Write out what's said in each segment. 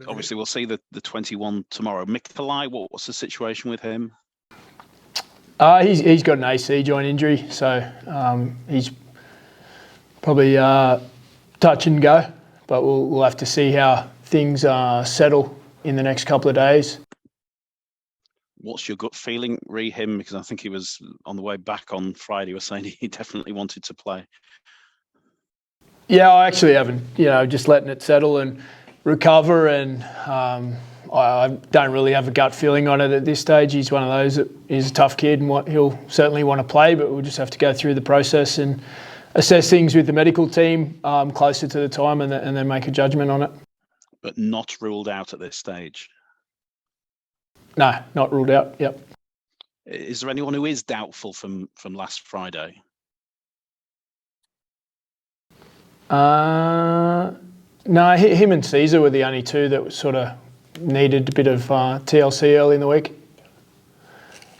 Obviously, we'll see the 21 tomorrow. Mikolai, what's the situation with him? He's got an AC joint injury, so he's probably touch and go. But we'll have to see how things settle in the next couple of days. What's your gut feeling, re him? Because I think he was on the way back on Friday. Was saying he definitely wanted to play. Yeah, I actually haven't. Just letting it settle and recover, and I don't really have a gut feeling on it at this stage. He's one of those that is a tough kid, and he'll certainly want to play. But we'll just have to go through the process and assess things with the medical team closer to the time, and then make a judgment on it. But not ruled out at this stage. No, not ruled out. Yep. Is there anyone who is doubtful from last Friday? No, him and Caesar were the only two that sort of needed a bit of TLC early in the week.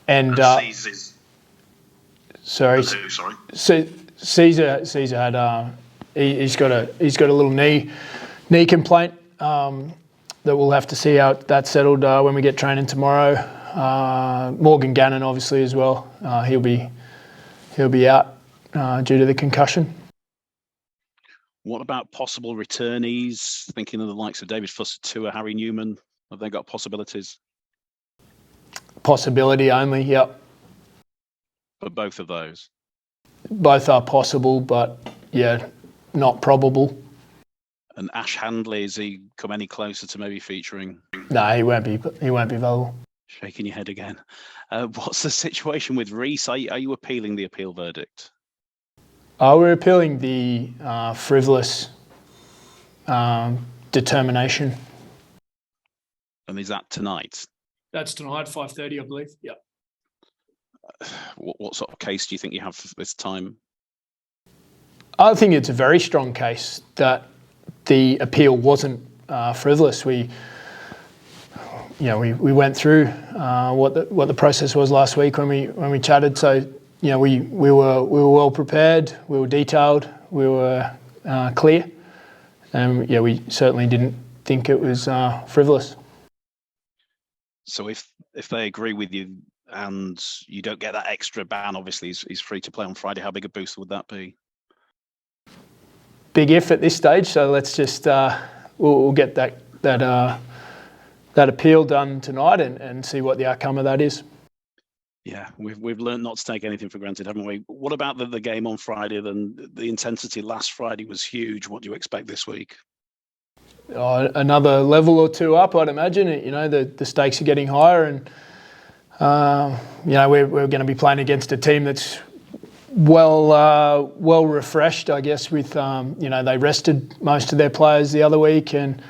And Caesar's. Sorry. Who, sorry. Caesar had he's got a little knee complaint that we'll have to see how that's settled when we get training tomorrow. Morgan Gannon obviously as well. He'll be out due to the concussion. What about possible returnees? Thinking of the likes of David Fusser, Harry Newman, have they got possibilities? Possibility only, yep. For both of those? Both are possible, but yeah, not probable. And Ash Handley, has he come any closer to maybe featuring? No, he won't be available. Shaking your head again. What's the situation with Reece? Are you appealing the appeal verdict? We're appealing the frivolous determination. And is that tonight? That's tonight, 5:30, I believe. Yep. What sort of case do you think you have this time? I think it's a very strong case that the appeal wasn't frivolous. We went through what the process was last week when we chatted. So we were well prepared. We were detailed. We were clear, and we certainly didn't think it was frivolous. So if they agree with you and you don't get that extra ban, obviously he's free to play on Friday. How big a boost would that be? Big if at this stage. So let's just we'll get that appeal done tonight and see what the outcome of that is. Yeah, we've learned not to take anything for granted, haven't we? What about the game on Friday? Then the intensity last Friday was huge. What do you expect this week? Another level or two up, I'd imagine. The stakes are getting higher, and we're going to be playing against a team that's well refreshed, I guess. With they rested most of their players the other week, and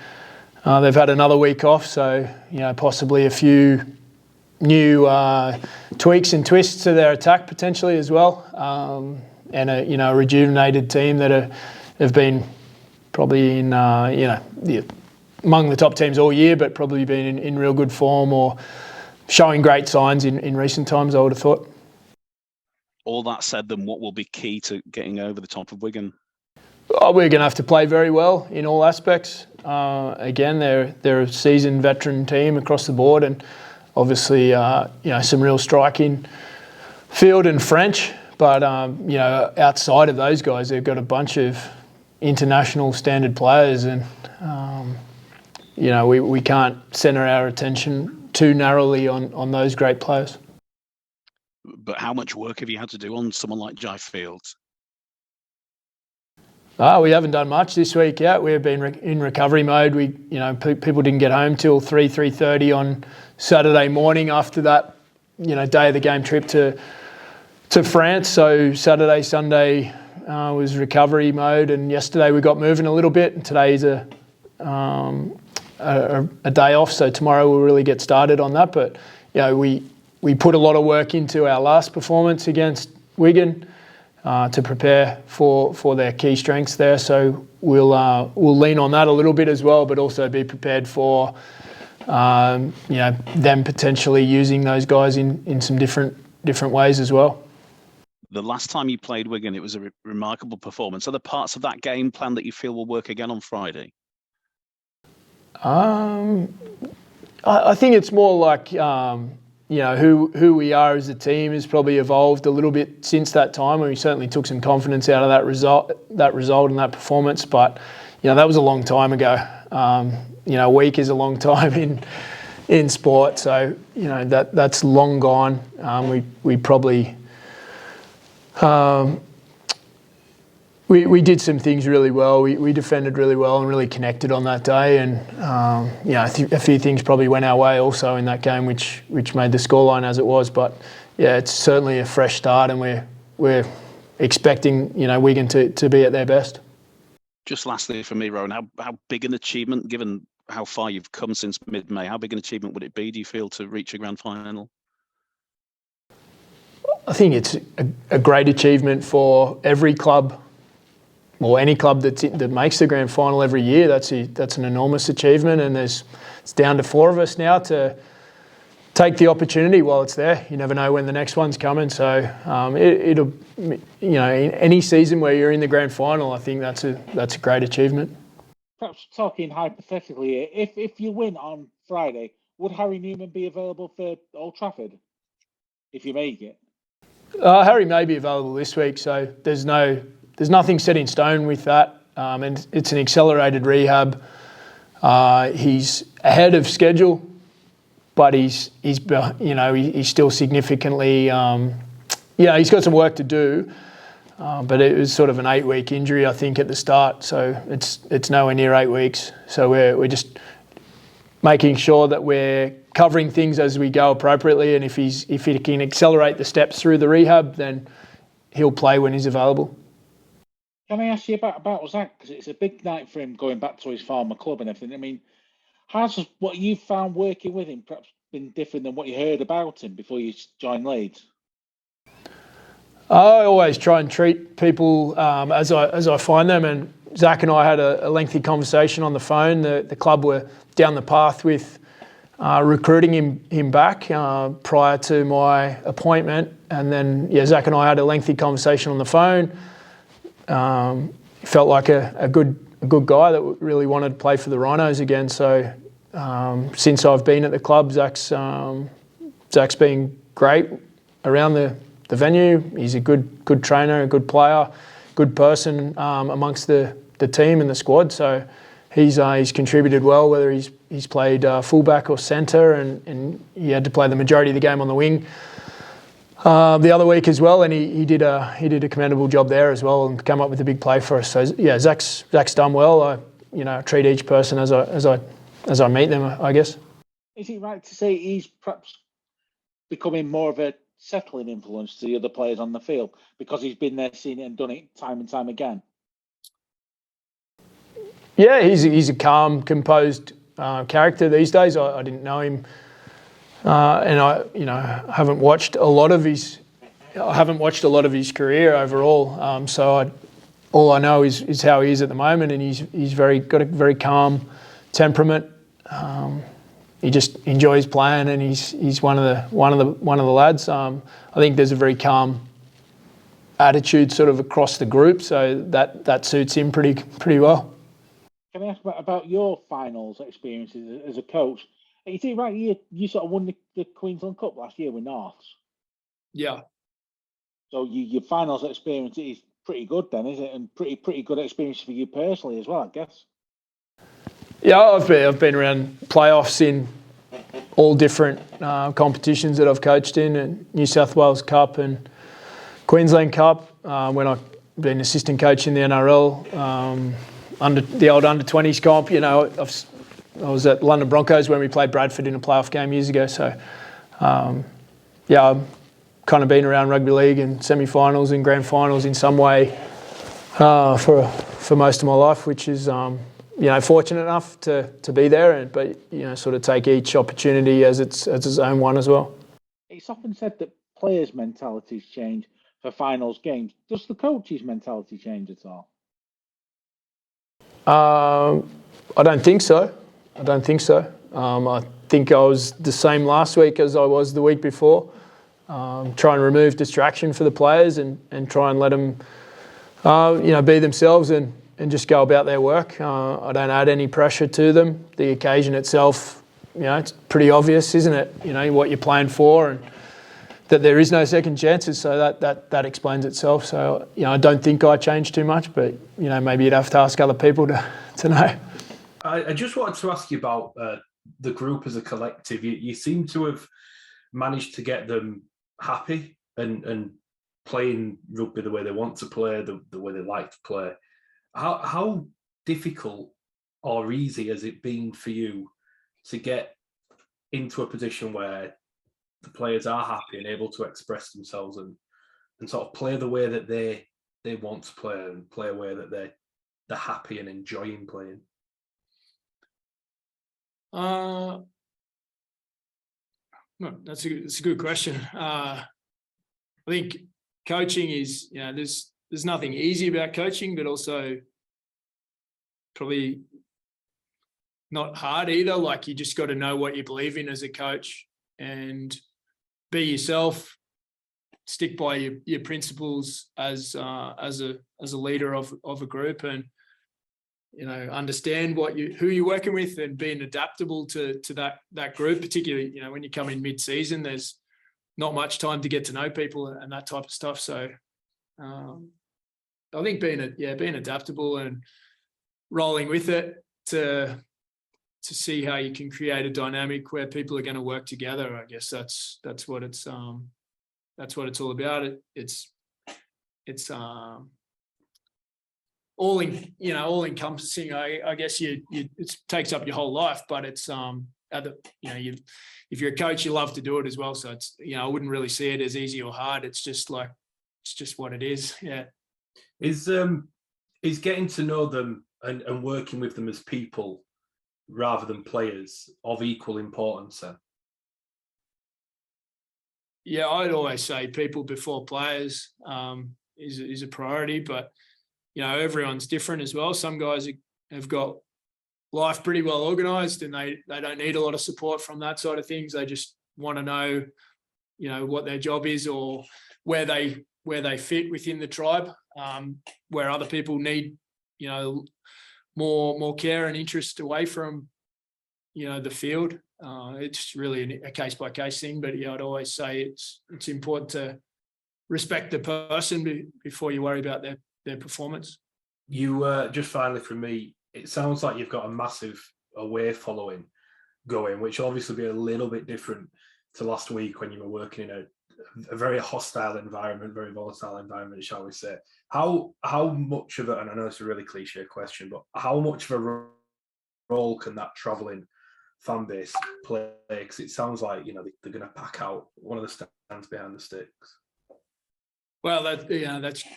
they've had another week off. So possibly a few new tweaks and twists to their attack potentially as well, and a rejuvenated team that have been probably in among the top teams all year, but probably been in real good form or showing great signs in recent times, I would have thought. All that said, then what will be key to getting over the top of Wigan? We're going to have to play very well in all aspects. Again, they're a seasoned veteran team across the board, and obviously, some real striking field and French. But outside of those guys, they've got a bunch of international standard players, and we can't centre our attention too narrowly on those great players. But how much work have you had to do on someone like Jai Fields? We haven't done much this week yet. We've been in recovery mode. People didn't get home till 3:30 on Saturday morning after that, day of the game trip to France. So Saturday, Sunday was recovery mode, and yesterday we got moving a little bit. And today's a day off, so tomorrow we'll really get started on that. But we put a lot of work into our last performance against Wigan to prepare for their key strengths there. So we'll lean on that a little bit as well, but also be prepared for them potentially using those guys in some different ways as well. The last time you played Wigan, it was a remarkable performance. Are there parts of that game plan that you feel will work again on Friday? I think it's more like who we are as a team has probably evolved a little bit since that time, and we certainly took some confidence out of that result and that performance. But that was a long time ago. A week is a long time in sport, so that's long gone. We probably we did some things really well. We defended really well and really connected on that day, and a few things probably went our way also in that game, which made the scoreline as it was. But it's certainly a fresh start, and we're expecting Wigan to be at their best. Just lastly for me, Rohan, how big an achievement, given how far you've come since mid-May, how big an achievement would it be, do you feel, to reach a grand final? I think it's a great achievement for every club, or any club that makes the grand final every year. That's an enormous achievement, and it's down to 4 of us now to take the opportunity while it's there. You never know when the next one's coming, so it'll in any season where you're in the grand final, I think that's a great achievement. Perhaps talking hypothetically, if you win on Friday, would Harry Newman be available for Old Trafford if you make it? Harry may be available this week, so there's nothing set in stone with that, and it's an accelerated rehab. He's ahead of schedule, but he's still significantly he's got some work to do. But it was sort of an 8-week injury, I think, at the start, so it's nowhere near 8 weeks. So we're just making sure that we're covering things as we go appropriately, and if he can accelerate the steps through the rehab, then he'll play when he's available. Can I ask you about Zach? Because it's a big night for him going back to his former club and everything. I mean, how's what you've found working with him perhaps been different than what you heard about him before you joined Leeds? I always try and treat people as I find them, and Zach and I had a lengthy conversation on the phone. The club were down the path with recruiting him back prior to my appointment, and then Zach and I had a lengthy conversation on the phone. Felt like a good guy that really wanted to play for the Rhinos again. So since I've been at the club, Zach's been great around the venue. He's a good trainer, a good player, good person amongst the team and the squad. So he's contributed well, whether he's played fullback or centre, and he had to play the majority of the game on the wing the other week as well, and he did a commendable job there as well and come up with a big play for us. So Zach's done well. I treat each person as I meet them, I guess. Is it right to say he's perhaps becoming more of a settling influence to the other players on the field because he's been there, seen it, and done it time and time again? Yeah, he's a calm, composed character these days. I didn't know him, and I haven't watched a lot of his career overall. So all I know is how he is at the moment, and he's got a very calm temperament. He just enjoys playing, and he's one of the lads. I think there's a very calm attitude sort of across the group, so that suits him pretty well. Can I ask about your finals experiences as a coach? You see, right, you sort of won the Queensland Cup last year with Norths. Yeah. So your finals experience is pretty good then, is it? And pretty good experience for you personally as well, I guess. Yeah, I've been around playoffs in all different competitions that I've coached in, and New South Wales Cup and Queensland Cup. When I've been assistant coach in the NRL, under the old under-20s comp, I was at London Broncos when we played Bradford in a playoff game years ago. So, I've kind of been around rugby league and semi-finals and grand finals in some way for most of my life, which is fortunate enough to be there, but sort of take each opportunity as its own one as well. It's often said that players' mentalities change for finals games. Does the coach's mentality change at all? I don't think so. I think I was the same last week as I was the week before. Try and remove distraction for the players and try and let them, be themselves and just go about their work. I don't add any pressure to them. The occasion itself, it's pretty obvious, isn't it? What you're playing for, and that there is no second chances. So that explains itself. So I don't think I changed too much, but maybe you'd have to ask other people to know. I just wanted to ask you about the group as a collective. You seem to have managed to get them happy and playing rugby the way they want to play, the way they like to play. How difficult or easy has it been for you to get into a position where the players are happy and able to express themselves and sort of play the way that they want to play and play a way that they're happy and enjoying playing? That's a good question. I think coaching is, there's nothing easy about coaching, but also probably not hard either. Like, you just got to know what you believe in as a coach and be yourself, stick by your principles as a leader of a group, and understand who you're working with and being adaptable to that group, particularly when you come in mid-season. There's not much time to get to know people and that type of stuff. So I think being adaptable and rolling with it to see how you can create a dynamic where people are going to work together. I guess that's what it's all about. It's all encompassing. I guess it takes up your whole life, but it's if you're a coach, you love to do it as well. So it's I wouldn't really see it as easy or hard. It's just what it is. Yeah. Is getting to know them and working with them as people rather than players of equal importance then? Yeah, I'd always say people before players is a priority, but everyone's different as well. Some guys have got life pretty well organised and they don't need a lot of support from that side of things. They just want to know, what their job is or where they fit within the tribe. Where other people need, more care and interest away from, the field. It's really a case by case thing, but I'd always say it's important to respect the person before you worry about their performance. You just finally from me, it sounds like you've got a massive away following going, which will obviously be a little bit different to last week when you were working in a very hostile environment, very volatile environment, shall we say. How much of it, and I know it's a really cliche question, but how much of a role can that travelling fan base play? Because it sounds like they're going to pack out one of the stands behind the sticks. Well,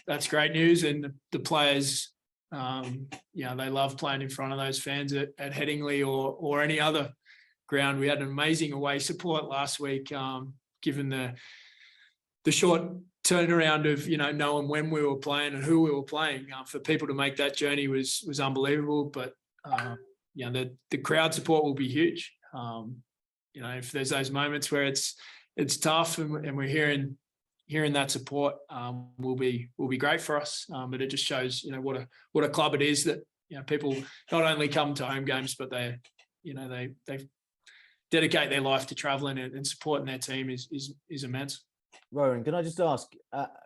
that's great news, and the players, they love playing in front of those fans at Headingley or any other ground. We had an amazing away support last week, given the short turnaround of knowing when we were playing and who we were playing. For people to make that journey was unbelievable. But the crowd support will be huge. If there's those moments where it's tough and we're hearing that support, will be great for us. But it just shows what a club it is that people not only come to home games, but they dedicate their life to travelling and supporting their team is immense. Rohan, can I just ask,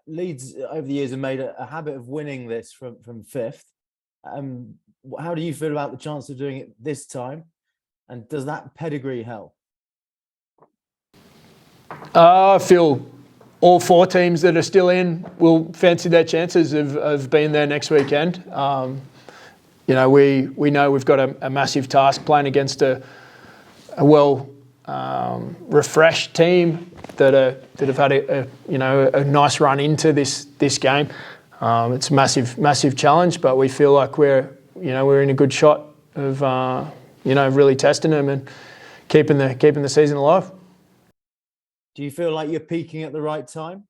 Leeds over the years have made a habit of winning this from fifth. How do you feel about the chance of doing it this time? And does that pedigree help? I feel all four teams that are still in will fancy their chances of being there next weekend. We know we've got a massive task playing against a well refreshed team that have had a nice run into this game. It's a massive challenge, but we feel like we're in a good shot of really testing them and keeping the season alive. Do you feel like you're peaking at the right time?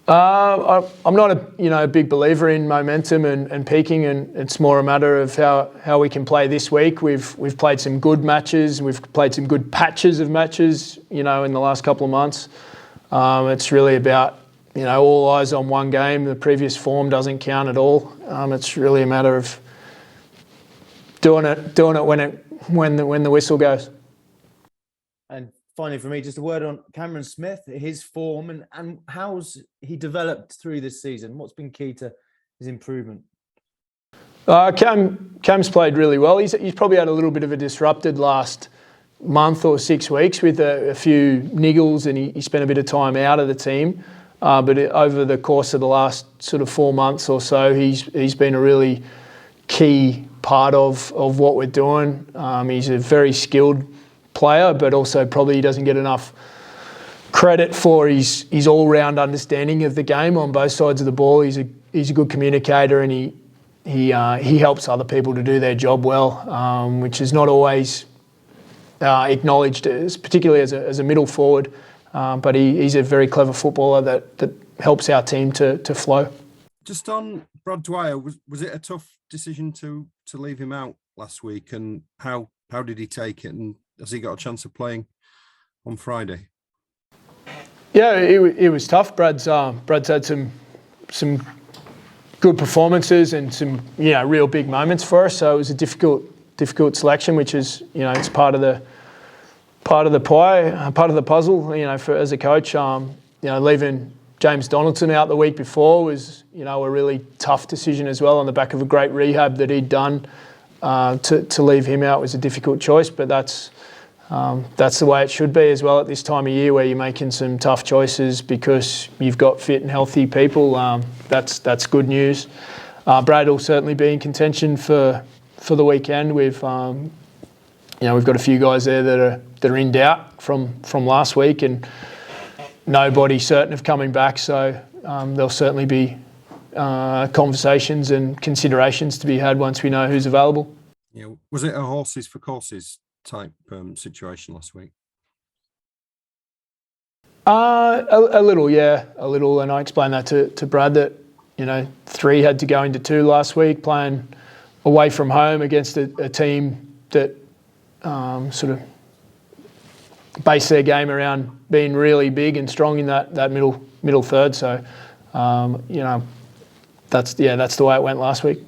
I'm not a big believer in momentum and peaking, and it's more a matter of how we can play this week. We've played some good matches, we've played some good patches of matches, in the last couple of months. It's really about all eyes on one game. The previous form doesn't count at all. It's really a matter of doing it when the whistle goes. And finally, for me, just a word on Cameron Smith, his form and how's he developed through this season? What's been key to his improvement? Cam's played really well. He's probably had a little bit of a disrupted last month or 6 weeks with a few niggles, and he spent a bit of time out of the team. But over the course of the last sort of 4 months or so, he's been a really key part of what we're doing. He's a very skilled player, but also probably he doesn't get enough credit for his all-round understanding of the game on both sides of the ball. He's a good communicator, and he helps other people to do their job well, which is not always acknowledged, particularly as a middle forward. But he's a very clever footballer that helps our team to flow. Just on Brad Dwyer, was it a tough decision to leave him out last week, and how did he take it, and has he got a chance of playing on Friday? Yeah, it was tough. Brad's had some good performances and some real big moments for us. So it was a difficult selection, which is it's part of the pie, part of the puzzle. As a coach, leaving James Donaldson out the week before was a really tough decision as well. On the back of a great rehab that he'd done, to leave him out was a difficult choice. But that's the way it should be as well at this time of year, where you're making some tough choices because you've got fit and healthy people. That's good news. Brad will certainly be in contention for the weekend. We've got a few guys there that are in doubt from last week, and nobody certain of coming back. So there'll certainly be conversations and considerations to be had once we know who's available. Yeah, was it a horses for courses type situation last week? A little, yeah, a little. And I explained that to Brad that 3 had to go into 2 last week, playing away from home against a team that sort of base their game around being really big and strong in that middle third. So that's the way it went last week.